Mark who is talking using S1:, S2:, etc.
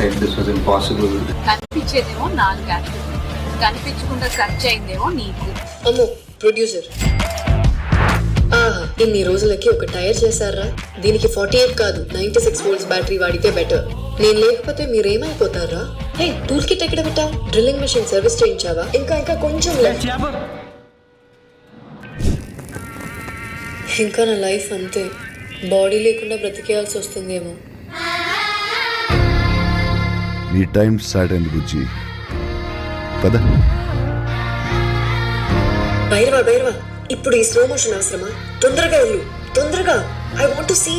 S1: said this was impossible.
S2: కనిపించేదేమో నాకు కనిపించకుండా ఖర్చు అయిందేమో నీకు.
S3: అమ్మో ప్రొడ్యూసర్, ఇన్ని రోజులకి ఒక టైర్ చేశారా? దీనికి 48 కాదు 96 వోల్ట్స్ బ్యాటరీ వాడితే బెటర్. నేను లేకపోతే మీరేమైపోతారా? హే, టూల్ కిట్ ఎక్కడ పెట్టావు? డ్రిల్లింగ్ మెషిన్ సర్వీస్ చేయించావా? ఇంకా కొంచెం ఇంకా నా లైఫ్ అంతే, బాడీ లేకుండా బ్రతికేయాల్సి వస్తుందేమో.
S4: నీ టైం స్టార్ట్ అయింది బుజ్జి, పద.
S3: భైరవా, ఇప్పుడు ఈ స్లో మోషన్ అవసరమా? తొందరగా వెళ్ళు, తొందరగా. I want to see.